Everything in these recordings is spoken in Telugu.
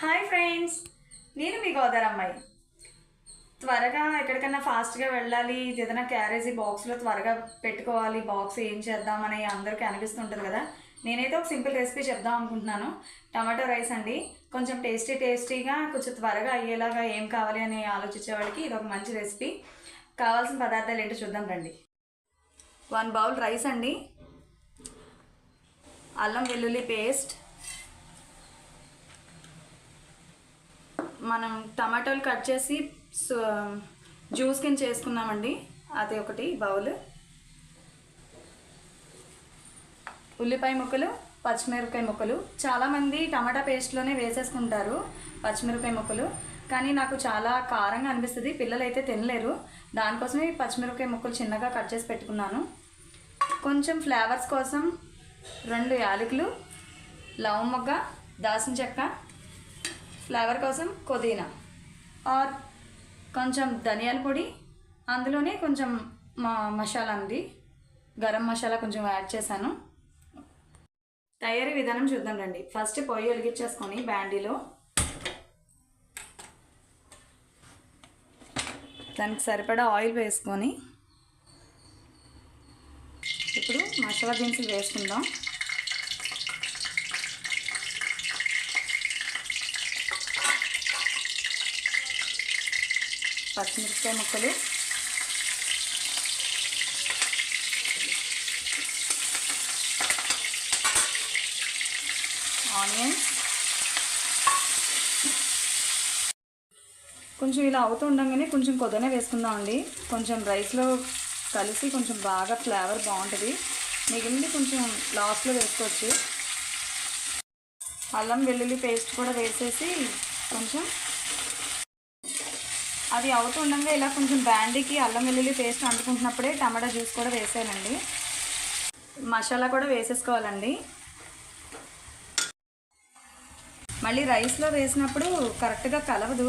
హాయ్ ఫ్రెండ్స్, నేను మీ గోదావరి అమ్మాయి. త్వరగా ఎక్కడికన్నా ఫాస్ట్గా వెళ్ళాలి, ఏదైనా క్యారేజీ బాక్స్లో త్వరగా పెట్టుకోవాలి, బాక్స్ ఏం చేద్దామని అందరికీ అనిపిస్తుంటుంది కదా. నేనైతే ఒక సింపుల్ రెసిపీ చెప్దాం అనుకుంటున్నాను. టమాటో రైస్ అండి. కొంచెం టేస్టీగా కొంచెం త్వరగా అయ్యేలాగా ఏం కావాలి అని ఆలోచించే వాళ్ళకి ఇది ఒక మంచి రెసిపీ. కావాల్సిన పదార్థాలు ఏంటో చూద్దాం రండి. 1 బౌల్ రైస్ అండి, అల్లం వెల్లుల్లి పేస్ట్, మనం టమాటోలు కట్ చేసి జ్యూస్ కింద చేసుకున్నామండి, అది ఒకటి బౌల్. ఉల్లిపాయ ముక్కలు, పచ్చిమిరపకాయ ముక్కలు. చాలామంది టమాటా పేస్ట్లోనే వేసేసుకుంటారు పచ్చిమిరపకాయ ముక్కలు, కానీ నాకు చాలా కారంగా అనిపిస్తుంది, పిల్లలు అయితే తినలేరు. దానికోసమే పచ్చిమిరపకాయ ముక్కలు చిన్నగా కట్ చేసి పెట్టుకున్నాను. కొంచెం ఫ్లేవర్స్ కోసం 2 యాలకులు, లవంగ మొగ్గ, దాల్చిన చెక్క, ఫ్లేవర్ కోసం పుదీనా ఆర్ కొంచెం ధనియాల పొడి, అందులోనే కొంచెం మసాలా అండి, గరం మసాలా కొంచెం యాడ్ చేశాను. తయారీ విధానం చూద్దాం రండి. ఫస్ట్ పొయ్యి వెలిగించేసుకొని బాండీలో దానికి సరిపడా ఆయిల్ వేసుకొని ఇప్పుడు మసాలా దినుసులు వేసుకుందాం. పచ్చిమిరపకాయ ముక్కలు, ఆనియన్స్, కొంచెం ఇలా అవుతూ ఉండగానే కొంచెం కొద్దిగానే వేసుకుందామండి. కొంచెం రైస్లో కలిసి కొంచెం బాగా ఫ్లేవర్ బాగుంటుంది. మిగిలింది కొంచెం లాస్ట్లో వేసుకోవచ్చు. అల్లం వెల్లుల్లి పేస్ట్ కూడా వేసేసి కొంచెం అది అవుతుండగా ఇలా కొంచెం బాండీకి అల్లం వెల్లుల్లి పేస్ట్ అందుకుంటున్నప్పుడే టమాటా జ్యూస్ కూడా వేసానండి. మసాలా కూడా వేసేసుకోవాలండి. మళ్ళీ రైస్లో వేసినప్పుడు కరెక్ట్గా కలవదు,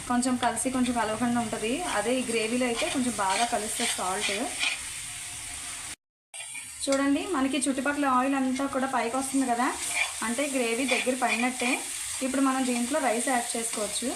కొంచెం కలిసి కొంచెం కలవకుండా ఉంటుంది. అదే ఈ గ్రేవీలో అయితే కొంచెం బాగా కలుస్తుంది సాల్ట్. చూడండి, మనకి చుట్టుపక్కల ఆయిల్ అంతా కూడా పైకి వస్తుంది కదా, అంటే గ్రేవీ దగ్గర పడినట్టే. ఇప్పుడు మనం దీంట్లో రైస్ యాడ్ చేసుకోవచ్చు.